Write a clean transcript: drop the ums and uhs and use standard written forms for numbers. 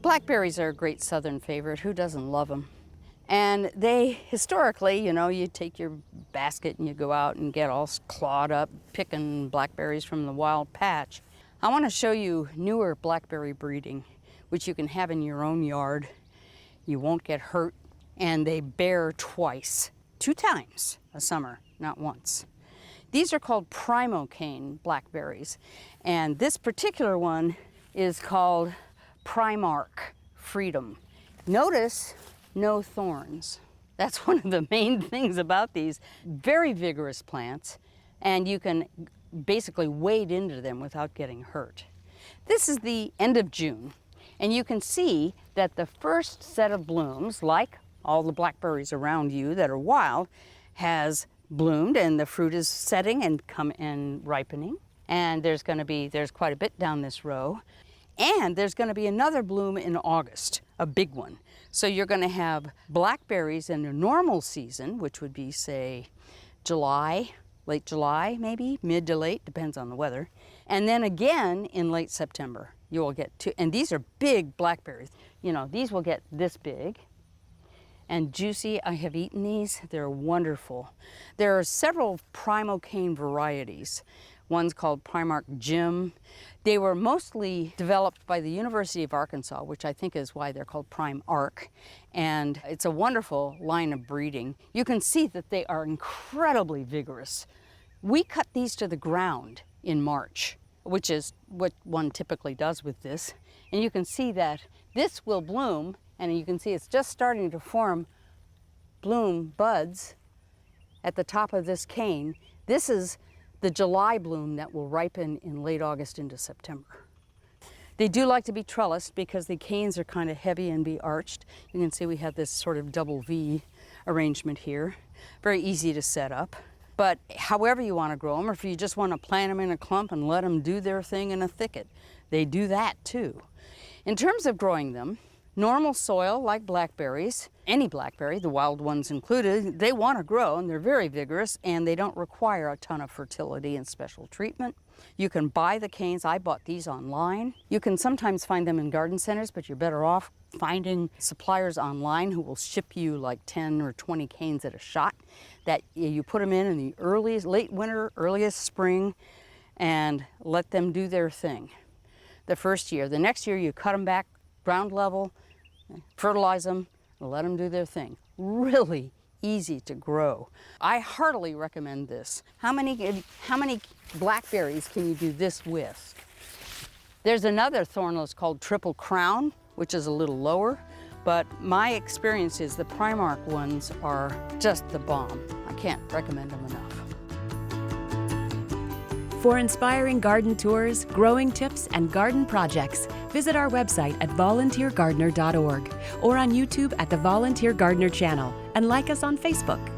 Blackberries are a great southern favorite. Who doesn't love them? And they, historically, you know, you take your basket and you go out and get all clawed up picking blackberries from the wild patch. I want to show you newer blackberry breeding, which you can have in your own yard. You won't get hurt, and they bear twice, 2 times a summer, not once. These are called Primo cane blackberries, and this particular one is called Prime-Ark Freedom. Notice no thorns. That's one of the main things about these. Very vigorous plants, and you can basically wade into them without getting hurt. This is the end of June, and you can see that the first set of blooms, like all the blackberries around you that are wild, has bloomed, and the fruit is setting and ripening. And there's quite a bit down this row. And there's going to be another bloom in August, a big one. So you're going to have blackberries in a normal season, which would be, say, July, late July maybe, mid to late, depends on the weather. And then again in late September, you will get two, and these are big blackberries. You know, these will get this big and juicy. I have eaten these, they're wonderful. There are several Primo cane varieties. One's called Prime-Ark Jim. They were mostly developed by the University of Arkansas, which I think is why they're called Prime-Ark. And it's a wonderful line of breeding. You can see that they are incredibly vigorous. We cut these to the ground in March, which is what one typically does with this. And you can see that this will bloom, and you can see it's just starting to form bloom buds at the top of this cane. This is the July bloom that will ripen in late August into September. They do like to be trellised because the canes are kind of heavy and be arched. You can see we have this sort of double V arrangement here. Very easy to set up. But however you want to grow them, or if you just want to plant them in a clump and let them do their thing in a thicket, they do that too. In terms of growing them, normal soil like blackberries, any blackberry, the wild ones included, they want to grow and they're very vigorous and they don't require a ton of fertility and special treatment. You can buy the canes. I bought these online. You can sometimes find them in garden centers, but you're better off finding suppliers online who will ship you like 10 or 20 canes at a shot that you put them in the late winter, earliest spring, and let them do their thing the first year. The next year you cut them back ground level, fertilize them, and let them do their thing. Really easy to grow. I heartily recommend this. How many blackberries can you do this with? There's another Thornless called Triple Crown, which is a little lower, but my experience is the Prime-Ark ones are just the bomb. I can't recommend them enough. For inspiring garden tours, growing tips, and garden projects, visit our website at volunteergardener.org or on YouTube at the Volunteer Gardener channel, and like us on Facebook.